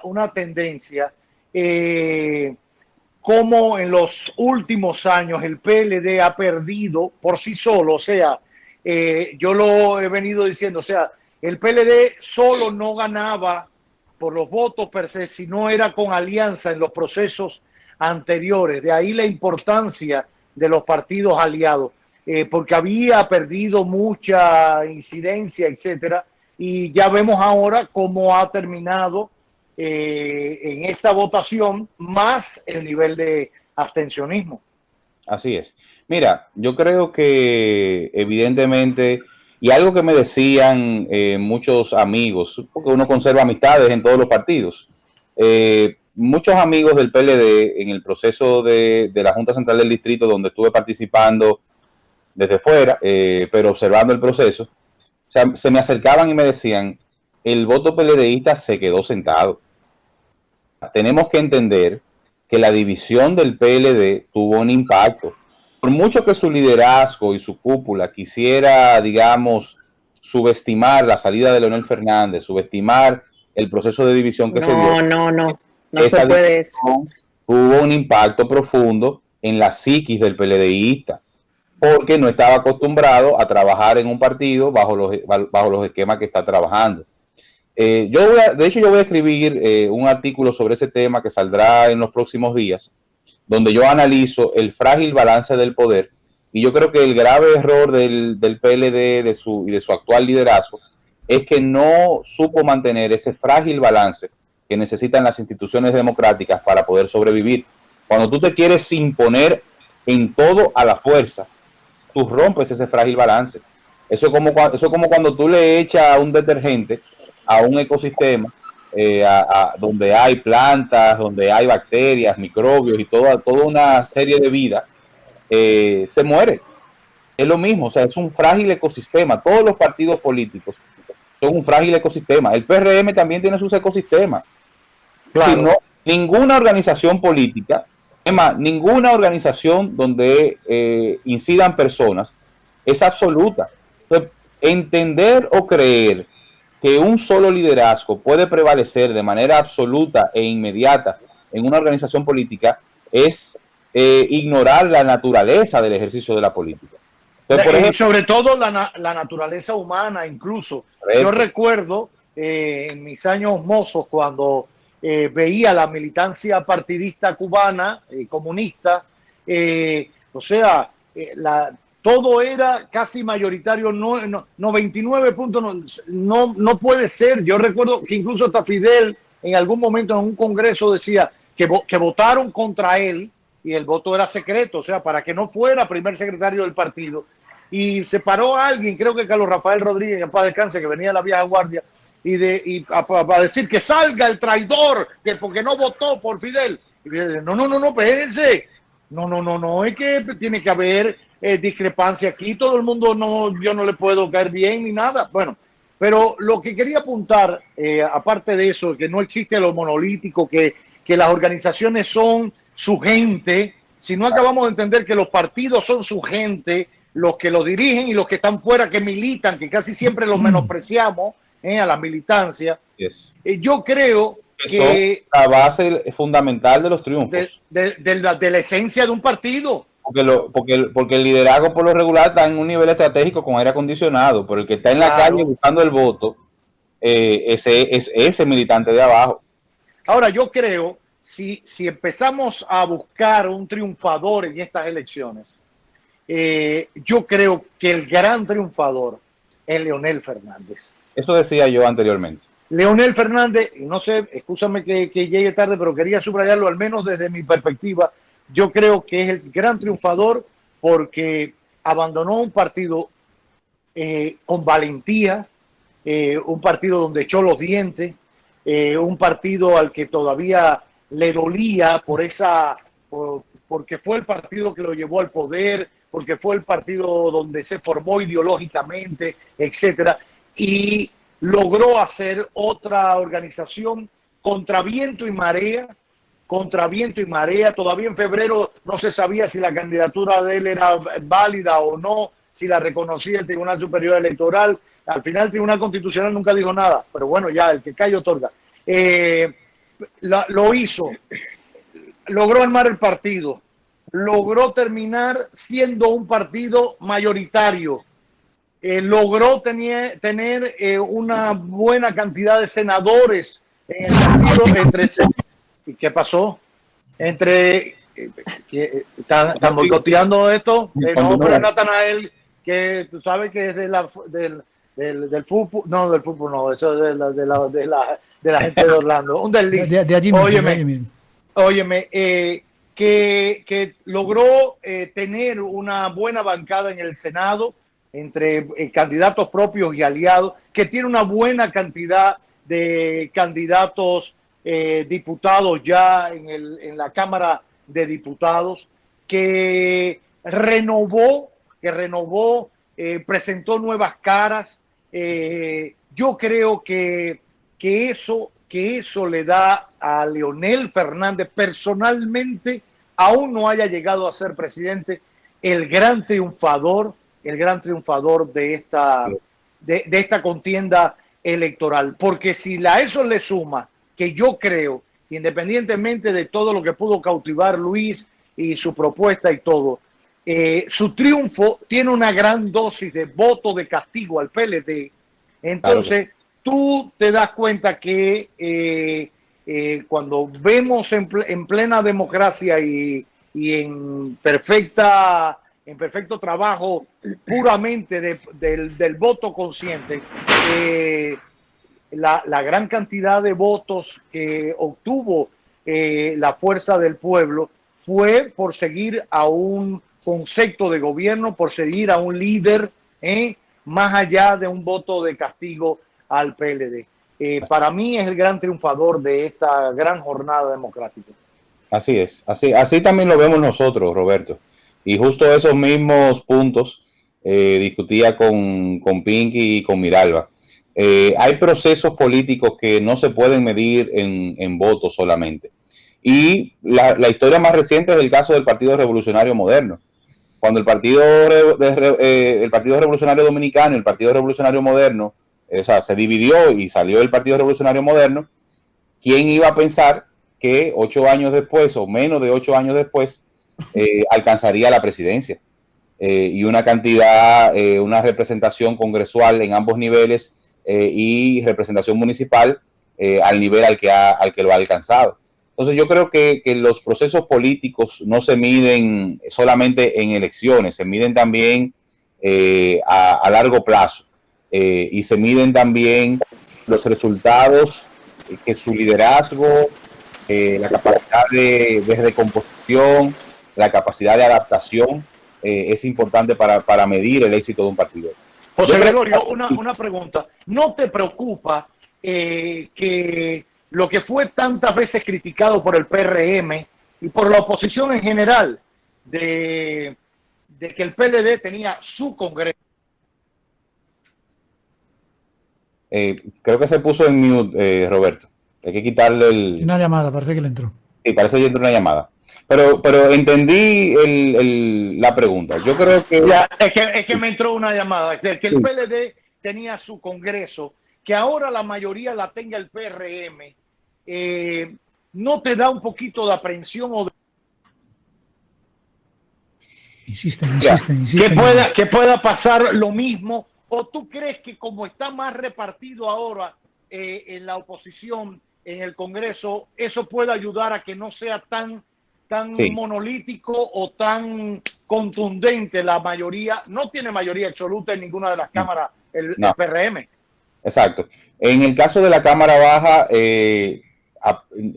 una tendencia como en los últimos años el PLD ha perdido por sí solo, o sea, yo lo he venido diciendo, o sea, el PLD solo no ganaba por los votos per se, si no era con alianza en los procesos anteriores. De ahí la importancia de los partidos aliados, porque había perdido mucha incidencia, etcétera, y ya vemos ahora cómo ha terminado en esta votación, más el nivel de abstencionismo. Así es. Mira, yo creo que evidentemente, y algo que me decían muchos amigos, porque uno conserva amistades en todos los partidos, muchos amigos del PLD en el proceso de la Junta Central del Distrito, donde estuve participando desde fuera, pero observando el proceso, o sea, se me acercaban y me decían, el voto PLDista se quedó sentado. Tenemos que entender que la división del PLD tuvo un impacto. Por mucho que su liderazgo y su cúpula quisiera, digamos, subestimar la salida de Leonel Fernández, subestimar el proceso de división que se dio. No se puede eso. Tuvo un impacto profundo en la psiquis del PLDista, porque no estaba acostumbrado a trabajar en un partido bajo los esquemas que está trabajando. De hecho, yo voy a escribir un artículo sobre ese tema que saldrá en los próximos días, donde yo analizo el frágil balance del poder, y yo creo que el grave error del PLD y de su actual liderazgo es que no supo mantener ese frágil balance que necesitan las instituciones democráticas para poder sobrevivir. Cuando tú te quieres imponer en todo a la fuerza, tú rompes ese frágil balance. Eso es como cuando tú le echas un detergente a un ecosistema donde hay plantas, donde hay bacterias, microbios y toda una serie de vida, se muere. Es lo mismo, o sea, es un frágil ecosistema. Todos los partidos políticos son un frágil ecosistema. El PRM también tiene sus ecosistemas. Claro. Si no, ninguna organización política, es más, ninguna organización donde incidan personas es absoluta. Entonces, entender o creer que un solo liderazgo puede prevalecer de manera absoluta e inmediata en una organización política es ignorar la naturaleza del ejercicio de la política. Entonces, por ejemplo, sobre todo la naturaleza humana, incluso. Correcto. Yo recuerdo en mis años mozos cuando veía la militancia partidista cubana, comunista, o sea, todo era casi mayoritario, 99 puntos, no puede ser. Yo recuerdo que incluso hasta Fidel en algún momento en un congreso decía que votaron contra él y el voto era secreto, o sea, para que no fuera primer secretario del partido. Y se paró a alguien, creo que Carlos Rafael Rodríguez, en paz descanse, que venía de la vieja guardia, para decir que salga el traidor, que porque no votó por Fidel. Y no, espérense. No, es que tiene que haber discrepancia aquí, todo el mundo yo no le puedo caer bien ni nada. Bueno, pero lo que quería apuntar, aparte de eso, que no existe lo monolítico, que las organizaciones son su gente, si no acabamos de entender que los partidos son su gente, los que lo dirigen y los que están fuera, que militan, que casi siempre los menospreciamos a la militancia. Yes. Yo creo que la base fundamental de los triunfos. De la esencia de un partido. Porque el liderazgo por lo regular está en un nivel estratégico con aire acondicionado, pero el que está en la calle buscando el voto es ese militante de abajo. Ahora, yo creo, si empezamos a buscar un triunfador en estas elecciones, yo creo que el gran triunfador es Leonel Fernández. Eso decía yo anteriormente. Leonel Fernández, no sé, escúchame que llegue tarde, pero quería subrayarlo, al menos desde mi perspectiva. Yo creo que es el gran triunfador porque abandonó un partido con valentía, un partido donde echó los dientes, un partido al que todavía le dolía porque fue el partido que lo llevó al poder, porque fue el partido donde se formó ideológicamente, etcétera, y logró hacer otra organización contra viento y marea. Todavía en febrero no se sabía si la candidatura de él era válida o no, si la reconocía el Tribunal Superior Electoral. Al final el Tribunal Constitucional nunca dijo nada, pero bueno, ya el que cae otorga. lo hizo, logró armar el partido, logró terminar siendo un partido mayoritario, logró tener una buena cantidad de senadores en el partido. ¿Y qué pasó? ¿Están boicoteando esto? No, pero Natanael, que tú sabes que es del fútbol, no, del fútbol no, eso es de la gente de Orlando, un desliz. De allí mismo. Óyeme, que logró tener una buena bancada en el Senado entre candidatos propios y aliados, que tiene una buena cantidad de candidatos diputados ya en la Cámara de Diputados, que renovó, presentó nuevas caras. Yo creo que eso le da a Leonel Fernández personalmente, aún no haya llegado a ser presidente, el gran triunfador de esta contienda electoral. Porque si a eso le suma que yo creo, independientemente de todo lo que pudo cautivar Luis y su propuesta y todo, su triunfo tiene una gran dosis de voto de castigo al PLD. Entonces, tú te das cuenta que cuando vemos en plena democracia y en perfecto trabajo puramente del voto consciente, la gran cantidad de votos que obtuvo la Fuerza del Pueblo fue por seguir a un concepto de gobierno, por seguir a un líder, más allá de un voto de castigo al PLD. Para mí es el gran triunfador de esta gran jornada democrática. Así es, así también lo vemos nosotros, Roberto. Y justo esos mismos puntos discutía con Pinky y con Miralba. Hay procesos políticos que no se pueden medir en votos solamente. Y la historia más reciente es el caso del Partido Revolucionario Moderno. Cuando el Partido Revolucionario Dominicano y el Partido Revolucionario Moderno, se dividió y salió el Partido Revolucionario Moderno, ¿quién iba a pensar que 8 años después o menos de 8 años después alcanzaría la presidencia? Y una representación congresual en ambos niveles y representación municipal al nivel al que lo ha alcanzado. Entonces yo creo que los procesos políticos no se miden solamente en elecciones, se miden también a largo plazo y se miden también los resultados que su liderazgo, la capacidad de recomposición, la capacidad de adaptación es importante para medir el éxito de un partido. José Gregorio, una pregunta. ¿No te preocupa que lo que fue tantas veces criticado por el PRM y por la oposición en general de que el PLD tenía su congreso? Creo que se puso en mute, Roberto. Hay que quitarle una llamada, parece que le entró. Sí, parece que entró una llamada. Pero entendí la pregunta. Yo creo que... Es que me entró una llamada. Que el PLD tenía su congreso, que ahora la mayoría la tenga el PRM. ¿No te da un poquito de aprensión o de... Insisten. Que pueda pasar lo mismo? ¿O tú crees que como está más repartido ahora en la oposición, en el Congreso, eso puede ayudar a que no sea tan monolítico o tan contundente la mayoría? No tiene mayoría absoluta en ninguna de las cámaras el PRM. Exacto. En el caso de la Cámara Baja,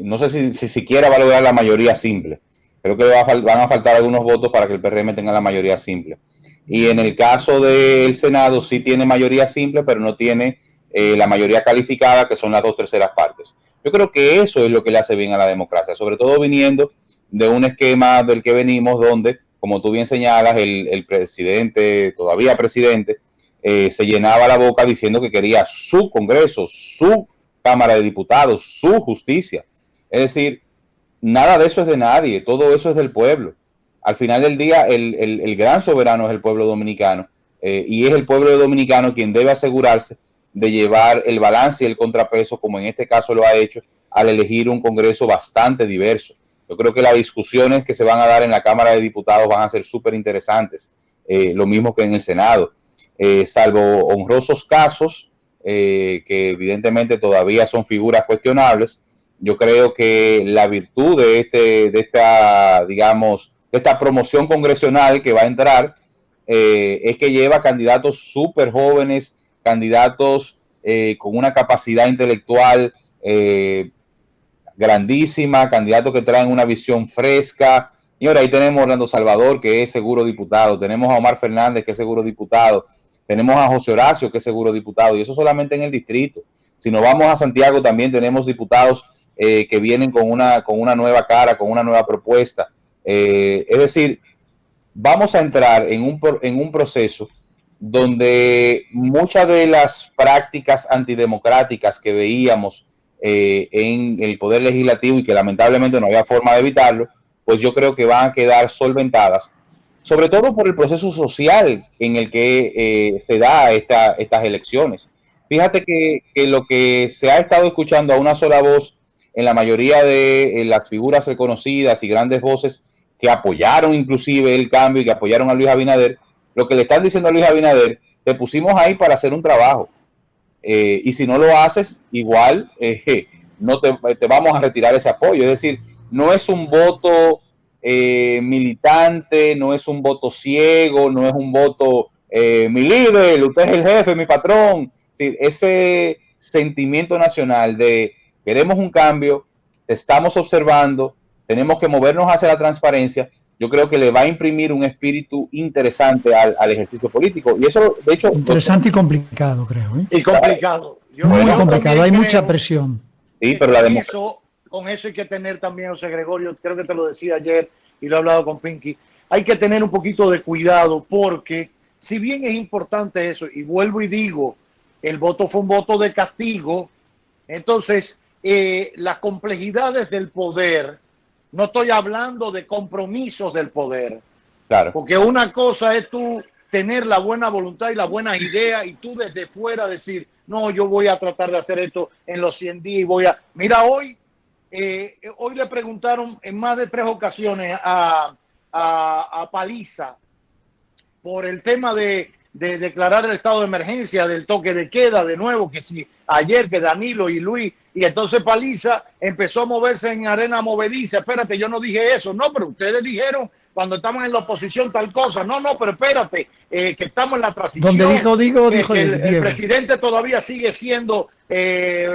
no sé si siquiera va a lograr la mayoría simple. Creo que van a faltar algunos votos para que el PRM tenga la mayoría simple. Y en el caso del Senado sí tiene mayoría simple, pero no tiene la mayoría calificada, que son las 2/3 partes. Yo creo que eso es lo que le hace bien a la democracia, sobre todo viniendo de un esquema del que venimos, donde, como tú bien señalas, el presidente, todavía presidente, se llenaba la boca diciendo que quería su Congreso, su Cámara de Diputados, su justicia. Es decir, nada de eso es de nadie, todo eso es del pueblo. Al final del día, el gran soberano es el pueblo dominicano, y es el pueblo dominicano quien debe asegurarse de llevar el balance y el contrapeso, como en este caso lo ha hecho, al elegir un Congreso bastante diverso. Yo creo que las discusiones que se van a dar en la Cámara de Diputados van a ser súper interesantes, lo mismo que en el Senado, salvo honrosos casos que evidentemente todavía son figuras cuestionables. Yo creo que la virtud de esta promoción congresional que va a entrar es que lleva candidatos súper jóvenes, candidatos con una capacidad intelectual grandísima, candidatos que traen una visión fresca. Y ahora ahí tenemos a Orlando Salvador, que es seguro diputado, tenemos a Omar Fernández, que es seguro diputado, tenemos a José Horacio, que es seguro diputado, y eso solamente en el distrito. Si nos vamos a Santiago, también tenemos diputados que vienen con una nueva cara, con una nueva propuesta. Es decir, vamos a entrar en un proceso donde muchas de las prácticas antidemocráticas que veíamos en el Poder Legislativo y que lamentablemente no había forma de evitarlo, pues yo creo que van a quedar solventadas, sobre todo por el proceso social en el que se da estas elecciones. Fíjate que lo que se ha estado escuchando a una sola voz en la mayoría de las figuras reconocidas y grandes voces que apoyaron inclusive el cambio y que apoyaron a Luis Abinader, lo que le están diciendo a Luis Abinader, te pusimos ahí para hacer un trabajo. Y si no lo haces, igual no te vamos a retirar ese apoyo. Es decir, no es un voto militante, no es un voto ciego, no es un voto mi líder, usted es el jefe, mi patrón. Es decir, ese sentimiento nacional de queremos un cambio, te estamos observando, tenemos que movernos hacia la transparencia, yo creo que le va a imprimir un espíritu interesante al ejercicio político. Y eso, de hecho... Interesante y complicado, creo. Y complicado. Muy complicado, hay mucha presión. Sí, pero con eso hay que tener también, José Gregorio, creo que te lo decía ayer y lo he hablado con Pinky, hay que tener un poquito de cuidado porque si bien es importante eso, y vuelvo y digo, el voto fue un voto de castigo, entonces las complejidades del poder, no estoy hablando de compromisos del poder, claro, porque una cosa es tú tener la buena voluntad y la buena idea y tú desde fuera decir, no, yo voy a tratar de hacer esto en los 100 días y voy a... Mira, hoy le preguntaron en más de 3 ocasiones a Paliza por el tema de declarar el estado de emergencia, del toque de queda, de nuevo, que si ayer que Danilo y Luis, y entonces Paliza empezó a moverse en arena movediza. Espérate, yo no dije eso. No, pero ustedes dijeron cuando estamos en la oposición tal cosa. No, pero espérate, que estamos en la transición. Donde dijo el presidente todavía sigue siendo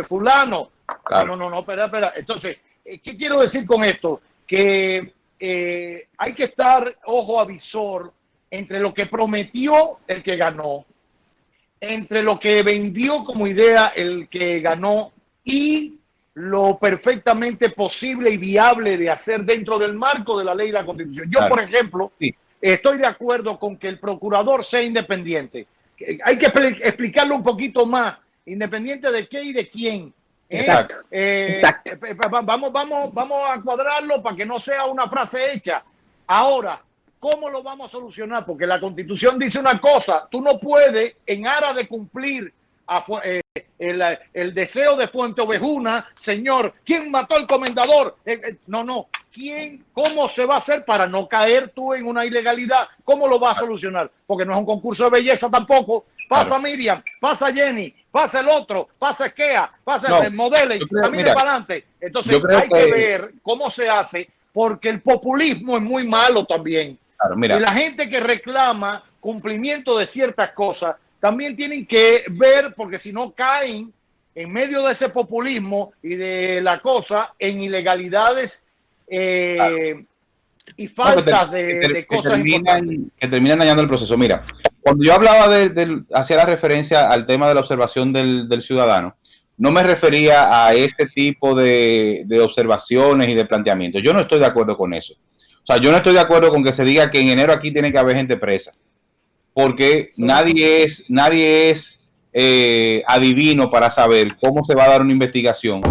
fulano. Claro. No, espera. Entonces, ¿qué quiero decir con esto? Que hay que estar ojo avisor entre lo que prometió el que ganó, entre lo que vendió como idea el que ganó y lo perfectamente posible y viable de hacer dentro del marco de la ley y la Constitución. Yo, por ejemplo, estoy de acuerdo con que el procurador sea independiente. Hay que explicarlo un poquito más. ¿Independiente de qué y de quién? Exacto. Vamos a cuadrarlo para que no sea una frase hecha. Ahora, ¿cómo lo vamos a solucionar? Porque la Constitución dice una cosa, tú no puedes, en aras de cumplir el deseo de Fuente Ovejuna, señor, ¿quién mató al comendador? No, ¿quién? ¿Cómo se va a hacer para no caer tú en una ilegalidad? ¿Cómo lo vas a solucionar? Porque no es un concurso de belleza tampoco. Pasa Miriam, pasa Jenny, pasa el otro, pasa Esquea, pasa el modelo, camine para adelante. Entonces hay que ver cómo se hace, porque el populismo es muy malo también. Claro, mira. Y la gente que reclama cumplimiento de ciertas cosas también tienen que ver, porque si no caen en medio de ese populismo y de la cosa en ilegalidades y faltas de cosas importantes. Que terminan dañando el proceso. Mira, cuando yo hablaba hacía la referencia al tema de la observación del ciudadano, no me refería a este tipo de observaciones y de planteamientos. Yo no estoy de acuerdo con eso. O sea, yo no estoy de acuerdo con que se diga que en enero aquí tiene que haber gente presa, porque nadie es adivino para saber cómo se va a dar una investigación